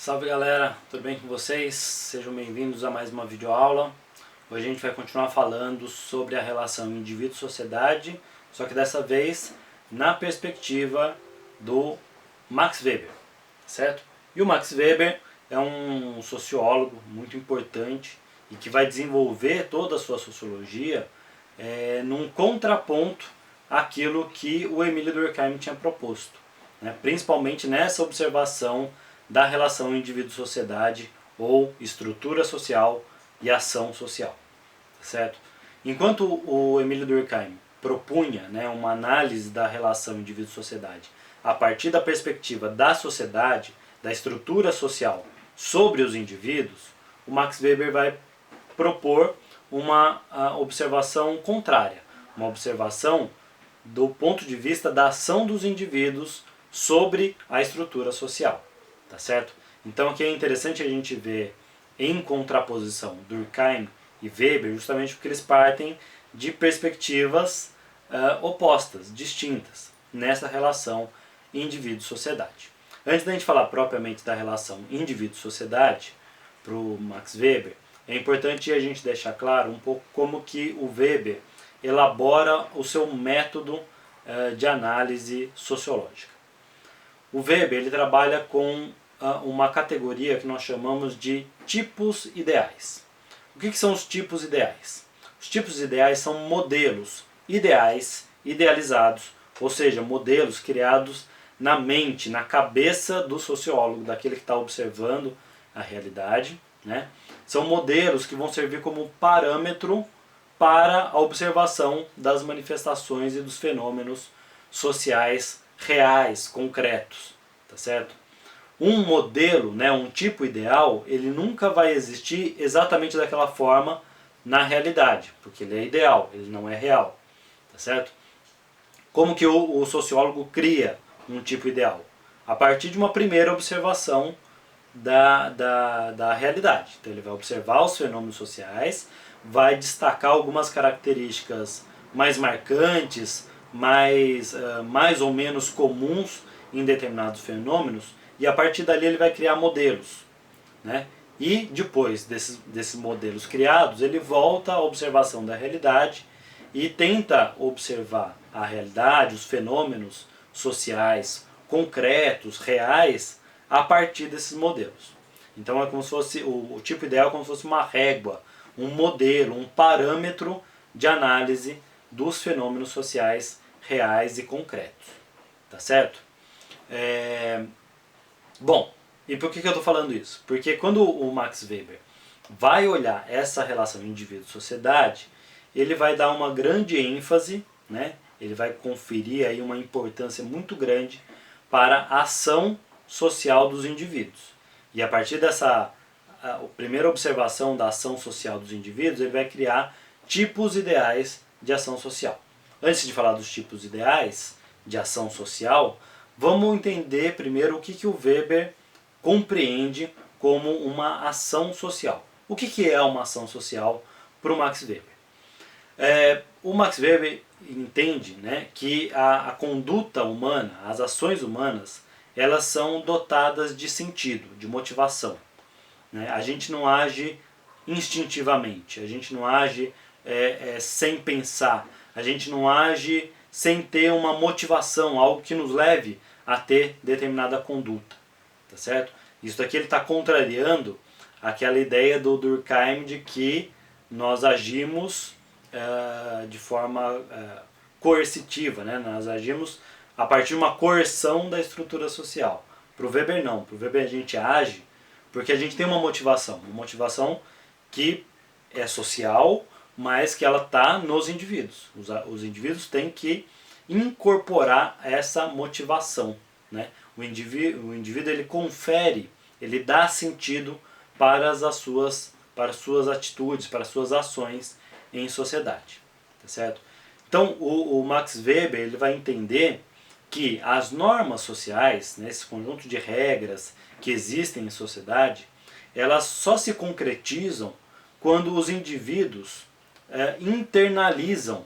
Salve galera, tudo bem com vocês? Sejam bem-vindos a mais uma videoaula. Hoje a gente vai continuar falando sobre a relação indivíduo-sociedade, só que dessa vez na perspectiva do Max Weber, certo? E o Max Weber é um sociólogo muito importante e que vai desenvolver toda a sua sociologia num contraponto àquilo que o Emile Durkheim tinha proposto, né? Principalmente nessa observação da relação indivíduo-sociedade ou estrutura social e ação social, certo? Enquanto o Emile Durkheim propunha, né, uma análise da relação indivíduo-sociedade a partir da perspectiva da sociedade, da estrutura social sobre os indivíduos, o Max Weber vai propor uma observação contrária, uma observação do ponto de vista da ação dos indivíduos sobre a estrutura social. Tá certo? Então aqui é interessante a gente ver em contraposição Durkheim e Weber, justamente porque eles partem de perspectivas opostas, distintas, nessa relação indivíduo-sociedade. Antes da gente falar propriamente da relação indivíduo-sociedade, para o Max Weber, é importante a gente deixar claro um pouco como que o Weber elabora o seu método de análise sociológica. O Weber ele trabalha com uma categoria que nós chamamos de tipos ideais. O que são os tipos ideais? Os tipos ideais são modelos ideais, idealizados, ou seja, modelos criados na mente, na cabeça do sociólogo, daquele que está observando a realidade, né? São modelos que vão servir como parâmetro para a observação das manifestações e dos fenômenos sociais reais, concretos, tá certo? Um modelo, né, um tipo ideal, ele nunca vai existir exatamente daquela forma na realidade, porque ele é ideal, ele não é real, tá certo? Como que o sociólogo cria um tipo ideal? A partir de uma primeira observação da realidade. Então ele vai observar os fenômenos sociais, vai destacar algumas características mais marcantes, mais ou menos comuns em determinados fenômenos, e a partir dali ele vai criar modelos, né? E depois desses modelos criados, ele volta à observação da realidade e tenta observar a realidade, os fenômenos sociais concretos, reais, a partir desses modelos. Então é como se fosse o tipo ideal é como se fosse uma régua, um modelo, um parâmetro de análise dos fenômenos sociais reais e concretos. Tá certo? Bom, e por que eu estou falando isso? Porque quando o Max Weber vai olhar essa relação indivíduo-sociedade, ele vai dar uma grande ênfase, né? Ele vai conferir aí uma importância muito grande para a ação social dos indivíduos. E a partir dessa primeira observação da ação social dos indivíduos, ele vai criar tipos ideais de ação social. Antes de falar dos tipos ideais de ação social, vamos entender primeiro o que o Weber compreende como uma ação social. O que é uma ação social para o Max Weber? O Max Weber entende, né, que a conduta humana, as ações humanas, elas são dotadas de sentido, de motivação, né? A gente não age instintivamente, a gente não age sem pensar, a gente não age sem ter uma motivação, algo que nos leve a ter determinada conduta, tá certo? Isso daqui ele está contrariando aquela ideia do Durkheim de que nós agimos de forma coercitiva, né? Nós agimos a partir de uma coerção da estrutura social. Para o Weber não, para o Weber a gente age porque a gente tem uma motivação que é social, mas que ela está nos indivíduos. Os indivíduos têm que incorporar essa motivação, né? O indivíduo ele confere, ele dá sentido para as suas atitudes, para as suas ações em sociedade, tá certo? Então o Max Weber ele vai entender que as normas sociais, né, esse conjunto de regras que existem em sociedade, elas só se concretizam quando os indivíduos internalizam,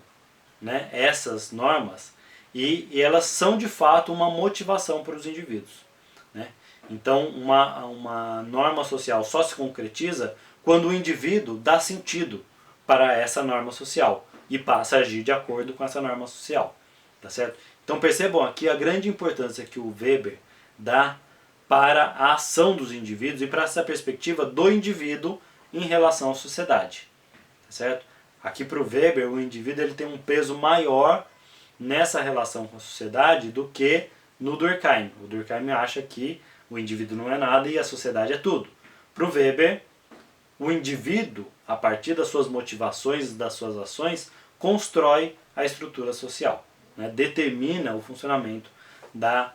né, essas normas e elas são de fato uma motivação para os indivíduos, né? Então, uma norma social só se concretiza quando o indivíduo dá sentido para essa norma social e passa a agir de acordo com essa norma social. Tá certo? Então percebam aqui a grande importância que o Weber dá para a ação dos indivíduos e para essa perspectiva do indivíduo em relação à sociedade. Tá certo? Aqui para o Weber, o indivíduo ele tem um peso maior nessa relação com a sociedade do que no Durkheim. O Durkheim acha que o indivíduo não é nada e a sociedade é tudo. Para o Weber, o indivíduo, a partir das suas motivações e das suas ações, constrói a estrutura social, né? Determina o funcionamento da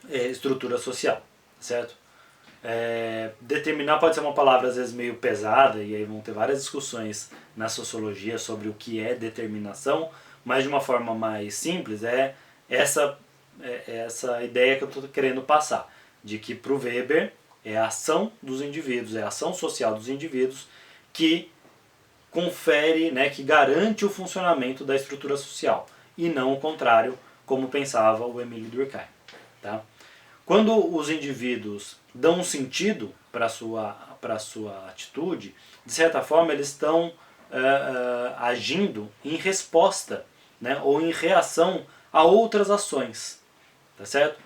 estrutura social, certo? Determinar pode ser uma palavra às vezes meio pesada, e aí vão ter várias discussões na sociologia sobre o que é determinação, mas de uma forma mais simples é essa ideia que eu estou querendo passar, de que para o Weber é a ação dos indivíduos, é a ação social dos indivíduos que confere, né, que garante o funcionamento da estrutura social, e não o contrário, como pensava o Emile Durkheim. Tá? Quando os indivíduos dão um sentido para a sua atitude, de certa forma eles estão agindo em resposta, né, ou em reação a outras ações. Tá certo?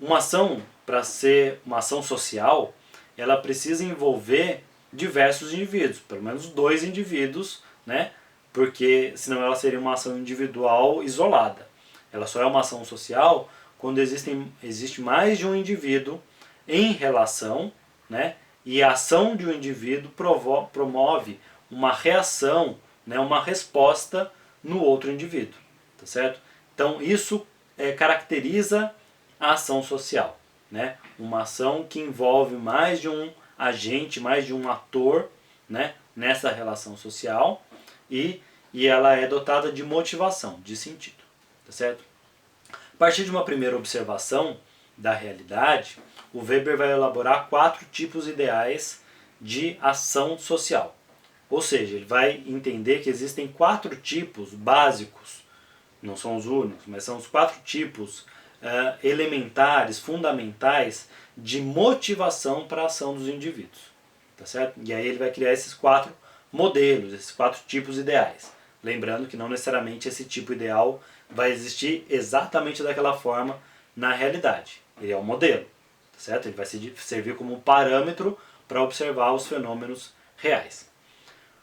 Uma ação, para ser uma ação social, ela precisa envolver diversos indivíduos, pelo menos 2 indivíduos, né? Porque senão ela seria uma ação individual isolada. Ela só é uma ação social quando existe mais de um indivíduo em relação, né? E a ação de um indivíduo promove uma reação, né? Uma resposta no outro indivíduo. Tá certo? Então isso caracteriza a ação social, né? Uma ação que envolve mais de um agente, mais de um ator, né, nessa relação social, e ela é dotada de motivação, de sentido. Tá certo? A partir de uma primeira observação da realidade, o Weber vai elaborar 4 tipos ideais de ação social. Ou seja, ele vai entender que existem 4 tipos básicos, não são os únicos, mas são os 4 tipos elementares, fundamentais de motivação para a ação dos indivíduos. Tá certo? E aí ele vai criar esses 4 modelos, esses 4 tipos ideais. Lembrando que não necessariamente esse tipo ideal vai existir exatamente daquela forma na realidade. Ele é um modelo. Tá certo? Ele vai servir como um parâmetro para observar os fenômenos reais.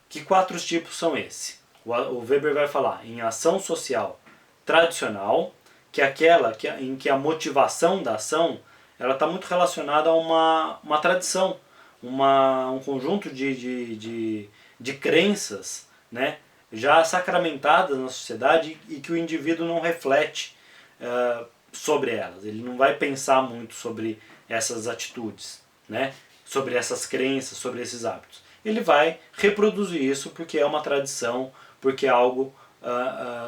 Que 4 tipos são esses? O Weber vai falar em ação social tradicional, que é aquela em que a motivação da ação ela está muito relacionada a uma tradição, um conjunto de crenças, né, já sacramentadas na sociedade e que o indivíduo não reflete sobre elas. Ele não vai pensar muito sobre essas atitudes, né, sobre essas crenças, sobre esses hábitos. Ele vai reproduzir isso porque é uma tradição, porque é algo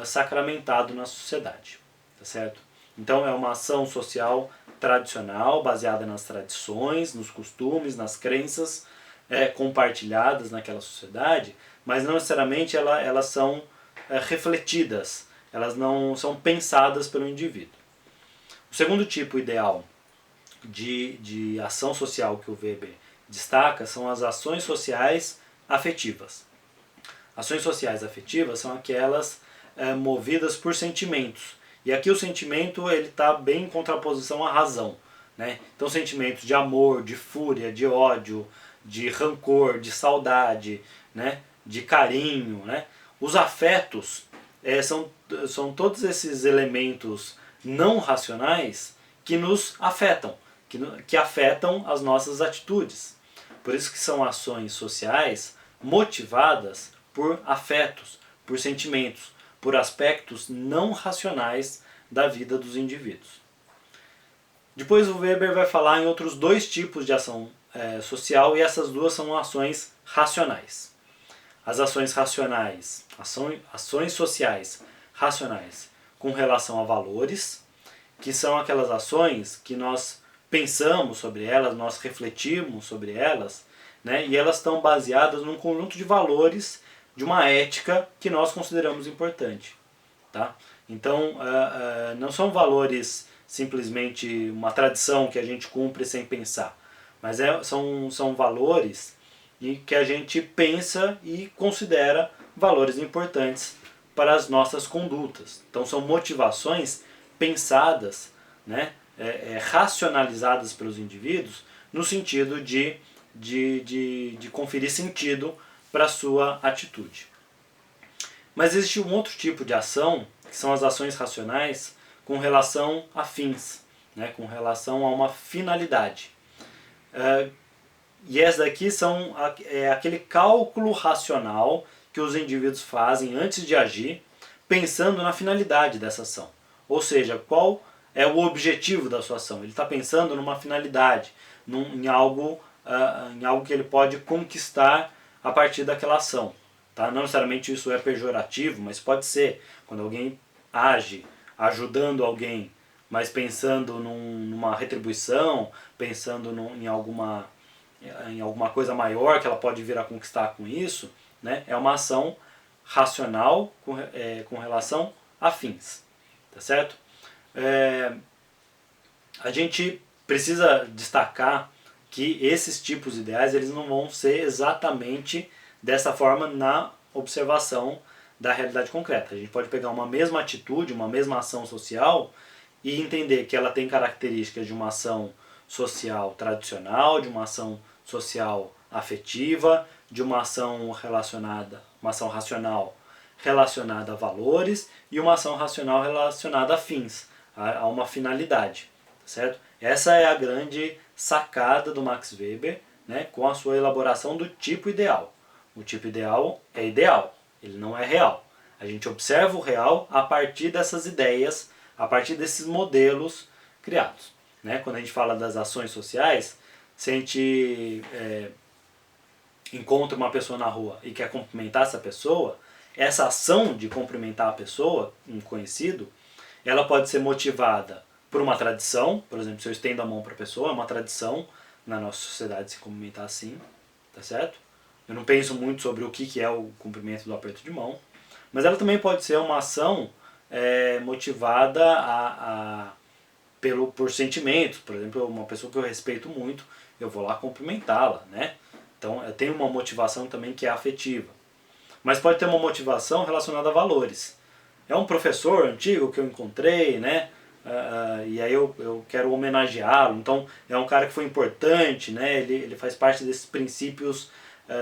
sacramentado na sociedade. Tá certo? Então é uma ação social tradicional, baseada nas tradições, nos costumes, nas crenças compartilhadas naquela sociedade, mas não necessariamente elas são refletidas, elas não são pensadas pelo indivíduo. O segundo tipo ideal de ação social que o Weber destaca são as ações sociais afetivas. Ações sociais afetivas são aquelas movidas por sentimentos. E aqui o sentimento está bem em contraposição à razão. Né? Então sentimentos de amor, de fúria, de ódio, de rancor, de saudade, né? De carinho. Né? Os afetos são todos esses elementos não racionais que nos afetam, que afetam as nossas atitudes. Por isso que são ações sociais motivadas por afetos, por sentimentos, por aspectos não racionais da vida dos indivíduos. Depois o Weber vai falar em outros 2 tipos de ação social, e essas 2 são ações racionais. As ações racionais, ações sociais racionais com relação a valores, que são aquelas ações que nós pensamos sobre elas, nós refletimos sobre elas, né, e elas estão baseadas num conjunto de valores, de uma ética que nós consideramos importante. Tá? Então, não são valores simplesmente uma tradição que a gente cumpre sem pensar, mas são valores e que a gente pensa e considera valores importantes para as nossas condutas. Então são motivações pensadas, né, racionalizadas pelos indivíduos no sentido de conferir sentido para a sua atitude. Mas existe um outro tipo de ação, que são as ações racionais com relação a fins, né, com relação a uma finalidade. E essas daqui são aquele cálculo racional que os indivíduos fazem antes de agir, pensando na finalidade dessa ação. Ou seja, qual é o objetivo da sua ação. Ele está pensando numa finalidade, em algo que ele pode conquistar a partir daquela ação. Tá? Não necessariamente isso é pejorativo, mas pode ser. Quando alguém age ajudando alguém, mas pensando numa retribuição, pensando em alguma coisa maior que ela pode vir a conquistar com isso, né? É uma ação racional com relação a fins. Tá certo? A gente precisa destacar que esses tipos ideais eles não vão ser exatamente dessa forma na observação da realidade concreta. A gente pode pegar uma mesma atitude, uma mesma ação social e entender que ela tem características de uma ação social tradicional, de uma ação social afetiva, de uma ação racional relacionada a valores e uma ação racional relacionada a fins, a uma finalidade, certo? Essa é a grande sacada do Max Weber, né, com a sua elaboração do tipo ideal. O tipo ideal é ideal, ele não é real. A gente observa o real a partir dessas ideias, a partir desses modelos criados. Né? Quando a gente fala das ações sociais, se a gente encontra uma pessoa na rua e quer cumprimentar essa ação de cumprimentar a pessoa, um conhecido, ela pode ser motivada por uma tradição. Por exemplo, se eu estendo a mão para a pessoa, é uma tradição na nossa sociedade se cumprimentar assim, tá certo? Eu não penso muito sobre o que é o cumprimento do aperto de mão, mas ela também pode ser uma ação motivada por sentimentos. Por exemplo, uma pessoa que eu respeito muito, eu vou lá cumprimentá-la, né? Então tem uma motivação também que é afetiva. Mas pode ter uma motivação relacionada a valores. É um professor antigo que eu encontrei, né? E aí eu quero homenageá-lo. Então é um cara que foi importante, né? Ele faz parte desses princípios,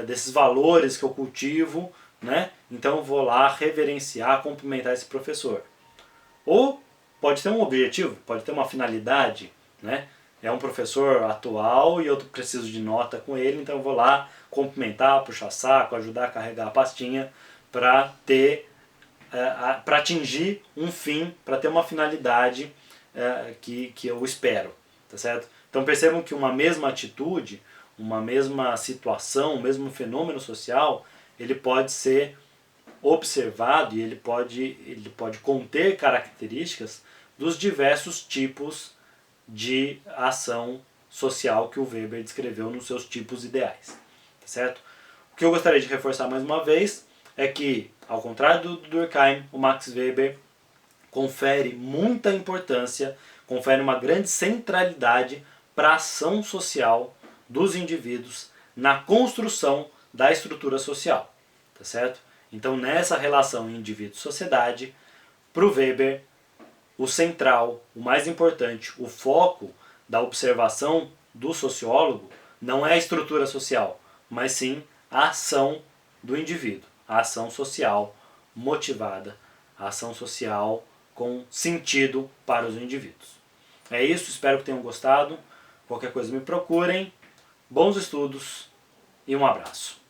desses valores que eu cultivo, né? Então eu vou lá reverenciar, cumprimentar esse professor. Ou pode ter um objetivo, pode ter uma finalidade, né? É um professor atual e eu preciso de nota com ele, então eu vou lá cumprimentar, puxar saco, ajudar a carregar a pastinha para atingir um fim, para ter uma finalidade que eu espero, tá certo? Então percebam que uma mesma atitude, uma mesma situação, um mesmo fenômeno social, ele pode ser observado e ele pode conter características dos diversos tipos de ação social que o Weber descreveu nos seus tipos ideais, tá certo? O que eu gostaria de reforçar mais uma vez é que, ao contrário do Durkheim, o Max Weber confere muita importância, confere uma grande centralidade para a ação social dos indivíduos na construção da estrutura social, tá certo? Então, nessa relação indivíduo-sociedade, para o Weber, o central, o mais importante, o foco da observação do sociólogo não é a estrutura social, mas sim a ação do indivíduo, a ação social motivada, a ação social com sentido para os indivíduos. É isso, espero que tenham gostado. Qualquer coisa me procurem. Bons estudos e um abraço.